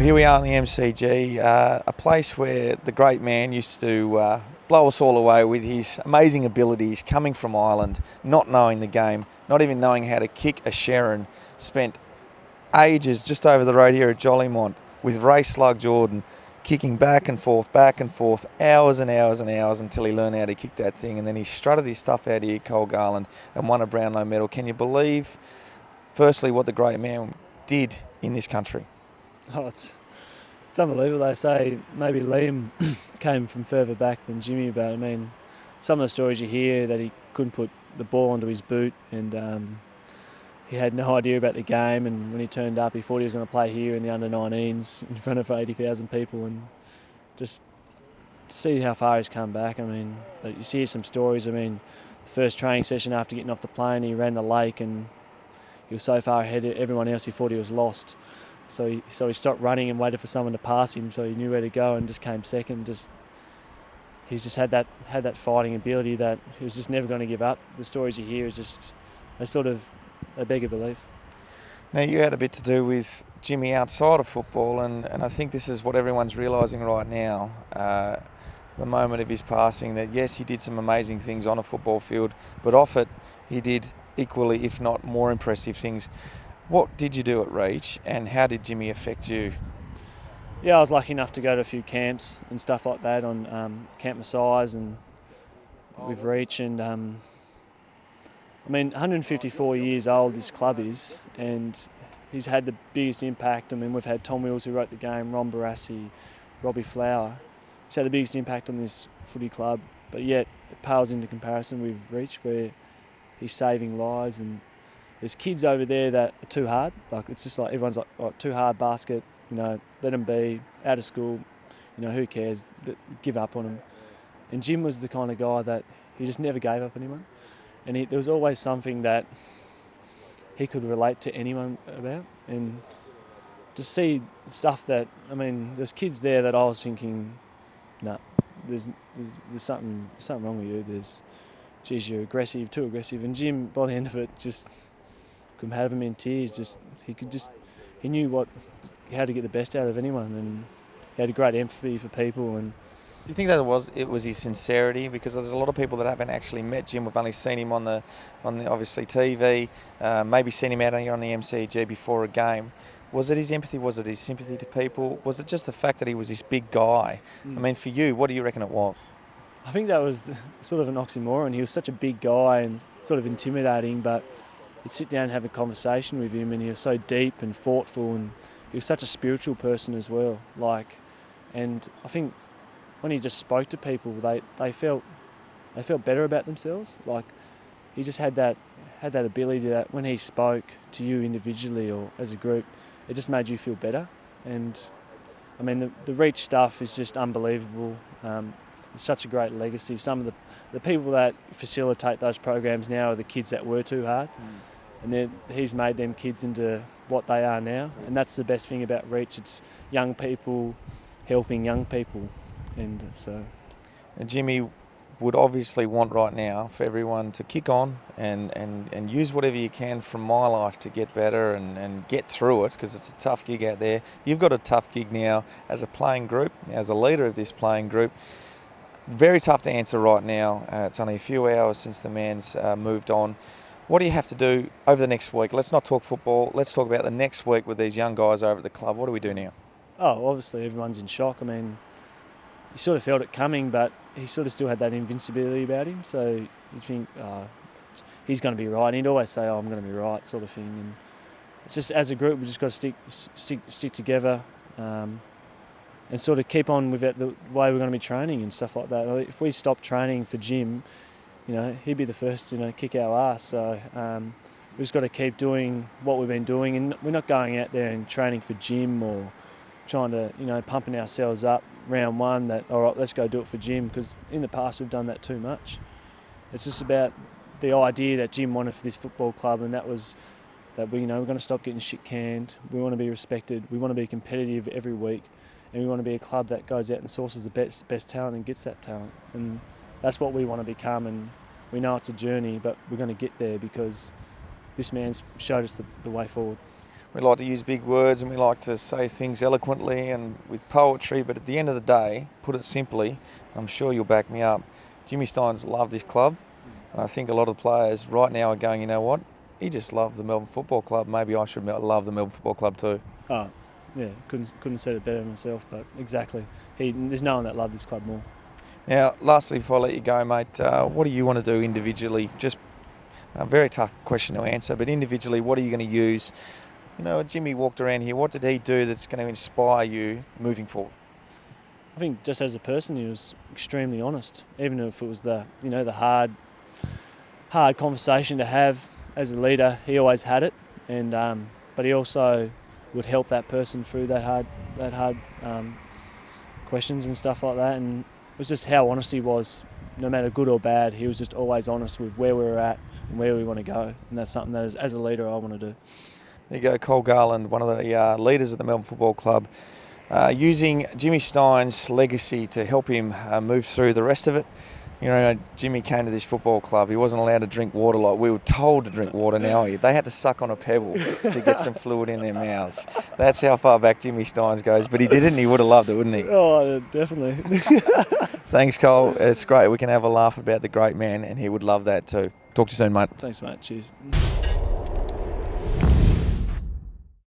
Well, here we are in the MCG, a place where the great man used to blow us all away with his amazing abilities, coming from Ireland, not knowing the game, not even knowing how to kick a Sharon, spent ages just over the road here at Jollymont with Ray Slug Jordan, kicking back and forth, hours and hours and hours until he learned how to kick that thing. And then he strutted his stuff out here, Colin Garland, and won a Brownlow medal. Can you believe, firstly, what the great man did in this country? Oh, it's unbelievable. They say maybe Liam came from further back than Jimmy, but I mean, some of the stories you hear that he couldn't put the ball onto his boot, and he had no idea about the game, and when he turned up he thought he was going to play here in the under-19s in front of 80,000 people, and just to see how far he's come back. I mean, you see some stories. I mean, the first training session after getting off the plane, he ran the lake and he was so far ahead of everyone else he thought he was lost. So he stopped running and waited for someone to pass him, so he knew where to go and just came second. He's just had that fighting ability that he was just never going to give up. The stories you hear is just they beg a belief. Now, you had a bit to do with Jimmy outside of football, and I think this is what everyone's realising right now, the moment of his passing, that yes, he did some amazing things on a football field, but off it he did equally, if not more impressive things. What did you do at Reach, and how did Jimmy affect you? Yeah, I was lucky enough to go to a few camps and stuff like that on Camp Messiahs and with Reach, and I mean, 154 years old this club is, and he's had the biggest impact. I mean, we've had Tom Wills, who wrote the game, Ron Barassi, Robbie Flower. He's had the biggest impact on this footy club, but yet it pales into comparison with Reach, where he's saving lives. And there's kids over there that are too hard. Like, it's just like everyone's like, oh, too hard basket, let them be, out of school, who cares, give up on them. And Jim was the kind of guy that he just never gave up on anyone. And there was always something that he could relate to anyone about. And just see stuff that, I mean, there's kids there that I was thinking, no, there's something wrong with you. Geez, you're aggressive, too aggressive. And Jim, by the end of it, just couldn't have him in tears. He knew how to get the best out of anyone, and he had a great empathy for people. And do you think that it was his sincerity? Because there's a lot of people that haven't actually met Jim. We've only seen him on the obviously TV, maybe seen him out here on the MCG before a game. Was it his empathy? Was it his sympathy to people? Was it just the fact that he was this big guy? I mean, for you, what do you reckon it was? I think that was sort of an oxymoron. He was such a big guy and sort of intimidating, but you'd sit down and have a conversation with him, and he was so deep and thoughtful, and he was such a spiritual person as well. And I think when he just spoke to people, they felt better about themselves. Like, he just had that ability that when he spoke to you individually or as a group, it just made you feel better. And I mean, the Reach stuff is just unbelievable. It's such a great legacy. Some of the people that facilitate those programs now are the kids that were too hard. And then he's made them kids into what they are now. And that's the best thing about Reach. It's young people helping young people. And Jimmy would obviously want right now for everyone to kick on and use whatever you can from my life to get better and get through it, because it's a tough gig out there. You've got a tough gig now as a playing group, as a leader of this playing group. Very tough to answer right now. It's only a few hours since the man's moved on. What do you have to do over the next week? Let's not talk football. Let's talk about the next week with these young guys over at the club. What do we do now? Oh, obviously everyone's in shock. I mean, you sort of felt it coming, but he sort of still had that invincibility about him. So you think, he's going to be right. And he'd always say, I'm going to be right, sort of thing. And it's just, as a group, we've just got to stick together and sort of keep on with it, the way we're going to be training and stuff like that. If we stop training for Jim, he'd be the first to kick our ass. So we've just got to keep doing what we've been doing, and we're not going out there and training for Jim or trying to, pumping ourselves up round one that, all right, let's go do it for Jim, because in the past we've done that too much. It's just about the idea that Jim wanted for this football club, and that was that we're going to stop getting shit canned. We want to be respected. We want to be competitive every week, and we want to be a club that goes out and sources the best talent and gets that talent. And that's what we want to become, and we know it's a journey, but we're going to get there because this man's showed us the way forward. We like to use big words and we like to say things eloquently and with poetry, but at the end of the day, put it simply, I'm sure you'll back me up, Jimmy Stein's loved this club, and I think a lot of the players right now are going, you know what, he just loved the Melbourne Football Club, maybe I should love the Melbourne Football Club too. Oh, yeah, couldn't have said it better myself, but exactly. There's no one that loved this club more. Now, lastly, before I let you go, mate, what do you want to do individually? Just a very tough question to answer, but individually, what are you going to use? You know, Jimmy walked around here. What did he do that's going to inspire you moving forward? I think just as a person, he was extremely honest. Even if it was the hard conversation to have as a leader, he always had it. And but he also would help that person through that hard questions and stuff like that. And it was just how honest he was, no matter good or bad. He was just always honest with where we were at and where we want to go. And that's something that, as a leader, I want to do. There you go, Colin Garland, one of the leaders of the Melbourne Football Club, using Jimmy Stein's legacy to help him move through the rest of it. You know, Jimmy came to this football club. He wasn't allowed to drink water like we were told to drink water now. They had to suck on a pebble to get some fluid in their mouths. That's how far back Jimmy Stein goes. But he did it and he would have loved it, wouldn't he? Oh, definitely. Thanks, Cole. It's great. We can have a laugh about the great man and he would love that too. Talk to you soon, mate. Thanks, mate. Cheers.